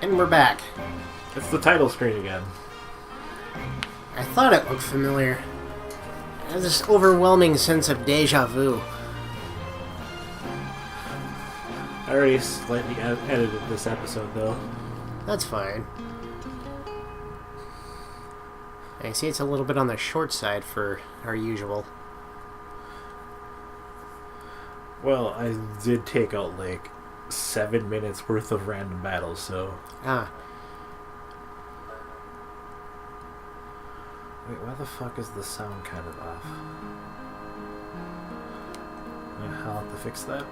And we're back. It's the title screen again. I thought it looked familiar. I have this overwhelming sense of deja vu. I already slightly edited this episode, though. That's fine. I see it's a little bit on the short side for our usual. Well, I did take out, like, 7 minutes worth of random battles, so... Ah. Wait, why the fuck is the sound kind of off? I'll have to fix that.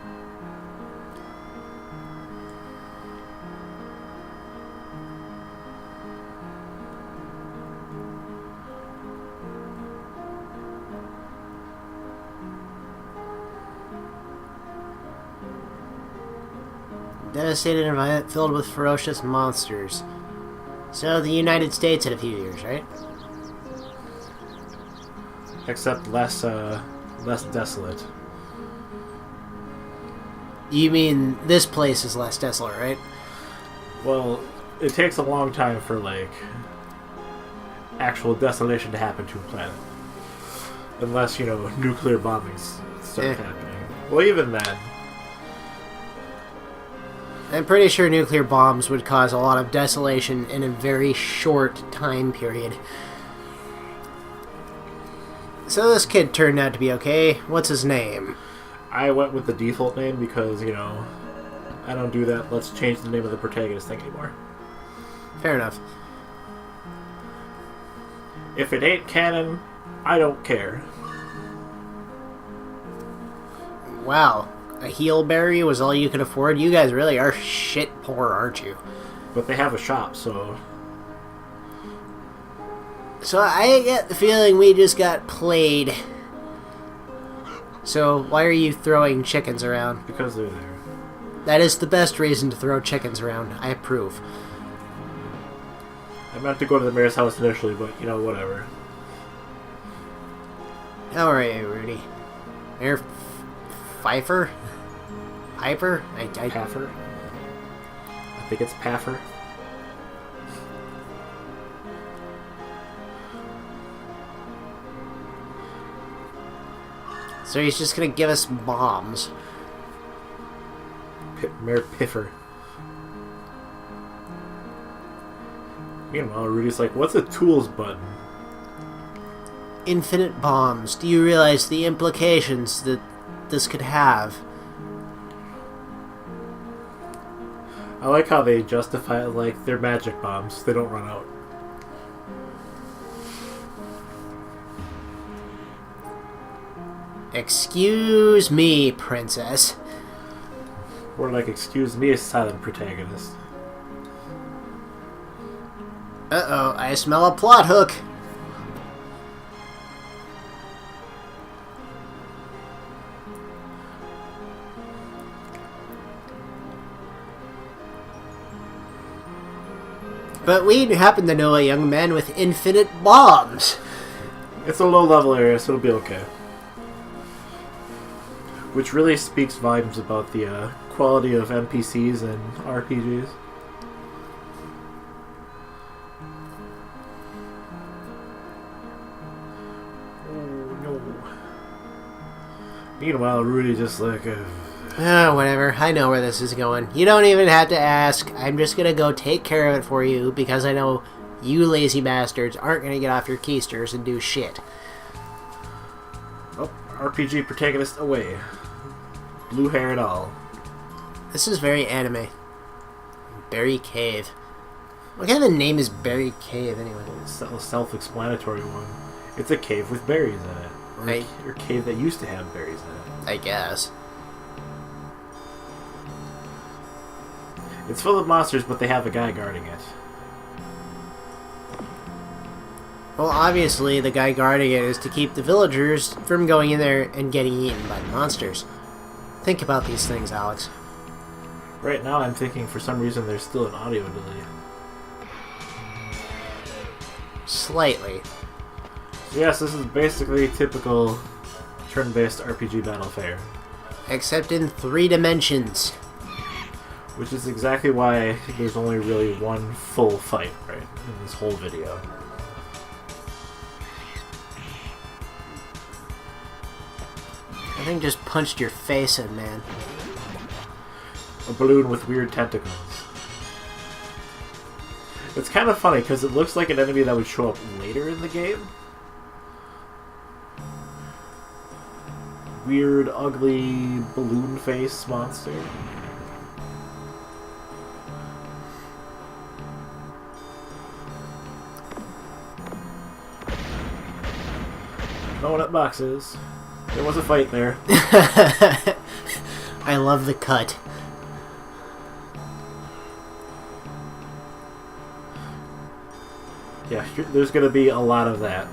Devastated environment filled with ferocious monsters. So the United States in a few years, right? Except less desolate. You mean this place is less desolate, right? Well, it takes a long time for, like, actual desolation to happen to a planet. Unless, you know, nuclear bombings start happening. Well, even then. I'm pretty sure nuclear bombs would cause a lot of desolation in a very short time period. So this kid turned out to be okay. What's his name? I went with the default name because, you know, I don't do that. Let's change the name of the protagonist thing anymore. Fair enough. If it ain't canon, I don't care. Wow. A heelberry was all you could afford? You guys really are shit poor, aren't you? But they have a shop, so... So I get the feeling we just got played. So why are you throwing chickens around? Because they're there. That is the best reason to throw chickens around. I approve. I meant to go to the mayor's house initially, but, you know, whatever. How are you, Rudy? Mayor Pfeiffer? Piper? Paffer? I think it's Paffer. So he's just gonna give us bombs. Mayor Piffer. Meanwhile, Rudy's like, what's a tools button? Infinite bombs. Do you realize the implications that this could have? I like how they justify it like they're magic bombs. They don't run out. Excuse me, princess. Or like, excuse me, a silent protagonist. Uh-oh, I smell a plot hook. But we happen to know a young man with infinite bombs. It's a low-level area, so it'll be okay. Which really speaks volumes about the quality of NPCs and RPGs. Oh, no. Meanwhile, Rudy just like... Whatever. I know where this is going. You don't even have to ask. I'm just gonna go take care of it for you because I know you lazy bastards aren't gonna get off your keisters and do shit. Oh, RPG protagonist away. Blue hair and all. This is very anime. Berry Cave. What kind of name is Berry Cave anyway? It's a self-explanatory one. It's a cave with berries in it. Or a cave that used to have berries in it. I guess. It's full of monsters, but they have a guy guarding it. Well, obviously, the guy guarding it is to keep the villagers from going in there and getting eaten by the monsters. Think about these things, Alex. Right now, I'm thinking for some reason there's still an audio delay. Slightly. So yes, this is basically typical turn-based RPG battle fare. Except in 3 dimensions. Which is exactly why there's only really one full fight, right, in this whole video. I think just punched your face in, man. A balloon with weird tentacles. It's kind of funny because it looks like an enemy that would show up later in the game. Weird, ugly balloon face monster. Donut boxes. There was a fight there. I love the cut. Yeah, there's going to be a lot of that.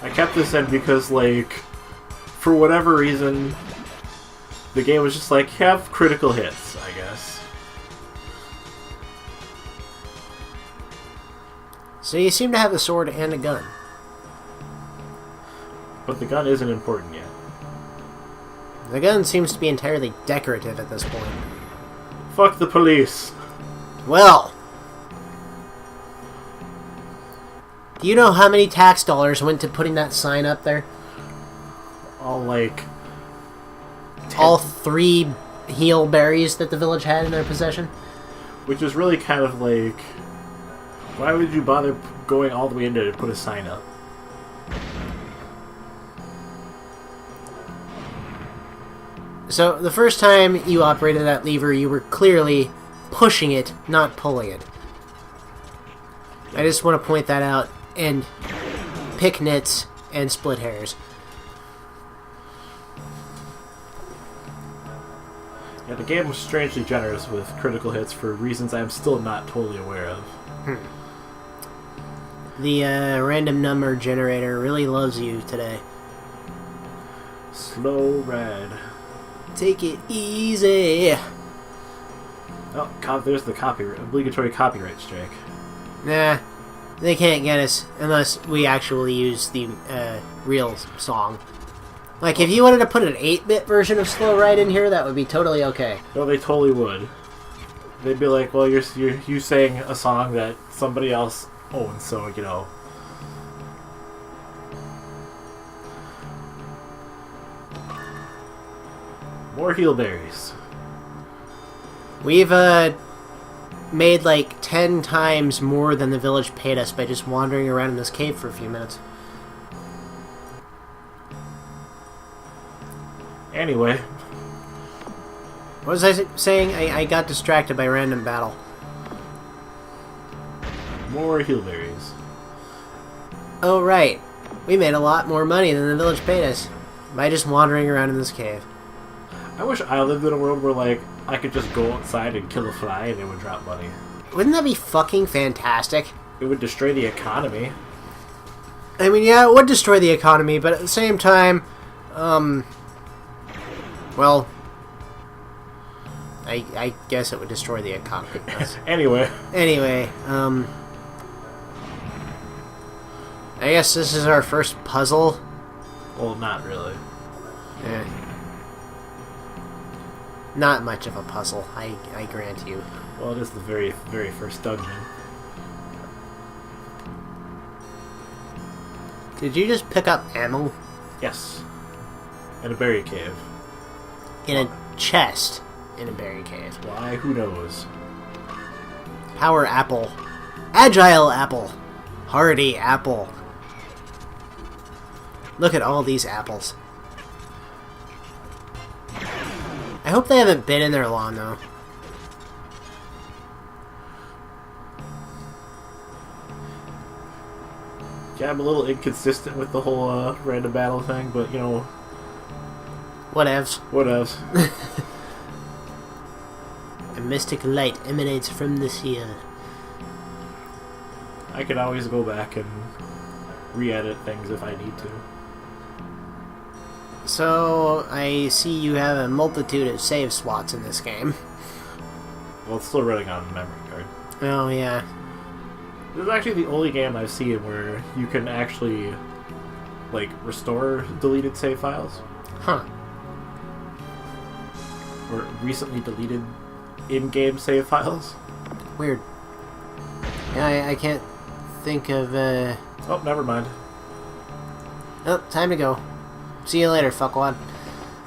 I kept this in because, like, for whatever reason, the game was just like, have critical hits, I guess. So you seem to have a sword and a gun. But the gun isn't important yet. The gun seems to be entirely decorative at this point. Fuck the police. Well, do you know how many tax dollars went to putting that sign up there? All, like... All 3 heel berries that the village had in their possession? Which is really kind of like... Why would you bother going all the way in to put a sign up? So, the first time you operated that lever, you were clearly pushing it, not pulling it. I just want to point that out, and pick nits and split hairs. Yeah, the game was strangely generous with critical hits for reasons I'm still not totally aware of. The random number generator really loves you today. Slow ride. Take it easy. Oh, there's the obligatory copyright strike. Nah, they can't get us unless we actually use the real song. Like, if you wanted to put an 8-bit version of Slow Ride in here, that would be totally okay. No, they totally would. They'd be like, well, you sang a song that somebody else owns, so, you know. More heelberries. We've made like 10 times more than the village paid us by just wandering around in this cave for a few minutes. Anyway. What was I saying? I got distracted by random battle. More heelberries. Oh, right. We made a lot more money than the village paid us by just wandering around in this cave. I wish I lived in a world where, like, I could just go outside and kill a fly and it would drop money. Wouldn't that be fucking fantastic? It would destroy the economy. I mean, yeah, it would destroy the economy, but at the same time, well, I guess it would destroy the economy. Anyway, I guess this is our first puzzle. well, not really. Eh. Not much of a puzzle, I grant you. Well, it is the very, very first dungeon. Did you just pick up ammo? Yes. In a berry cave. In a chest in a berry cave. Why? Who knows? Power apple. Agile apple. Hardy apple. Look at all these apples. I hope they haven't been in there long, though. Yeah, I'm a little inconsistent with the whole random battle thing, but, you know... Whatevs. Whatevs. A mystic light emanates from the seal. I can always go back and re-edit things if I need to. So, I see you have a multitude of save slots in this game. Well, it's still running on a memory card. Oh, yeah. This is actually the only game I've seen where you can actually, like, restore deleted save files. Huh. Or recently deleted in-game save files. Weird. Yeah, I can't think of, Oh, never mind. Oh, time to go. See you later, fuckwad.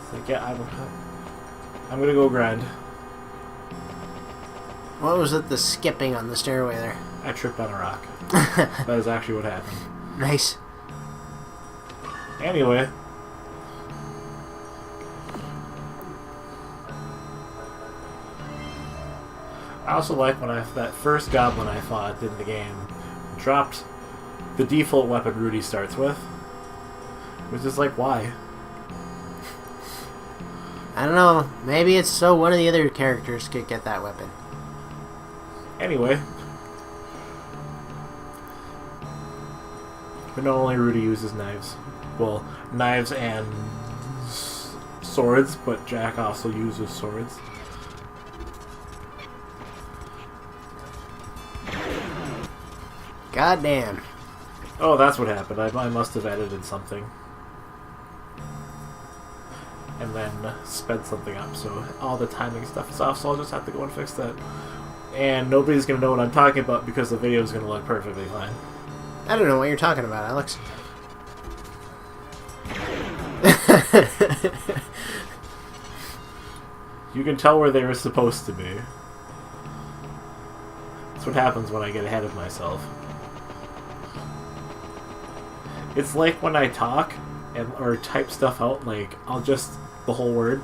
It's like, yeah, I'm gonna go grind. What was it, the skipping on the stairway there? I tripped on a rock. That is actually what happened. Nice. Anyway. I also like when that first goblin I fought in the game dropped the default weapon Rudy starts with. It was just like, why? I don't know. Maybe it's so one of the other characters could get that weapon. Anyway. But not only Rudy uses knives. Well, knives and swords, but Jack also uses swords. God damn. Oh, that's what happened. I must have edited something. And then sped something up, so all the timing stuff is off, so I'll just have to go and fix that. And nobody's going to know what I'm talking about because the video is going to look perfectly fine. I don't know what you're talking about, Alex. You can tell where they were supposed to be. That's what happens when I get ahead of myself. It's like when I talk or type stuff out, like, I'll just the whole word.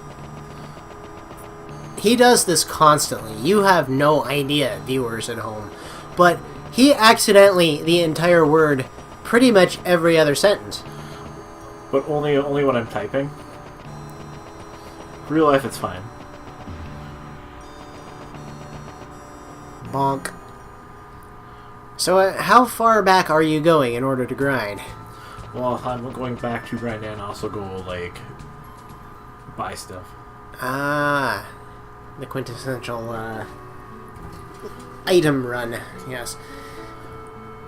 He does this constantly. You have no idea, viewers at home. But he accidentally the entire word pretty much every other sentence. But only when I'm typing. Real life, it's fine. Bonk. So how far back are you going in order to grind? Well, I'm going back to grind and also go, like, buy stuff. Ah, the quintessential item run, yes.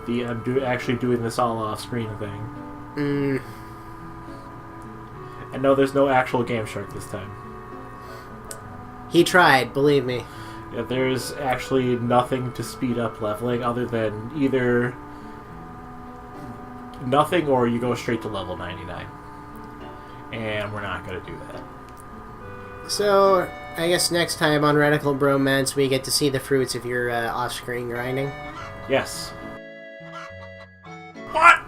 I'm actually doing this all off-screen thing. And no, there's no actual Game Shark this time. He tried, believe me. Yeah, there's actually nothing to speed up leveling other than either nothing or you go straight to level 99. And we're not going to do that. So, I guess next time on Radical Bromance we get to see the fruits of your off-screen grinding. Yes. What?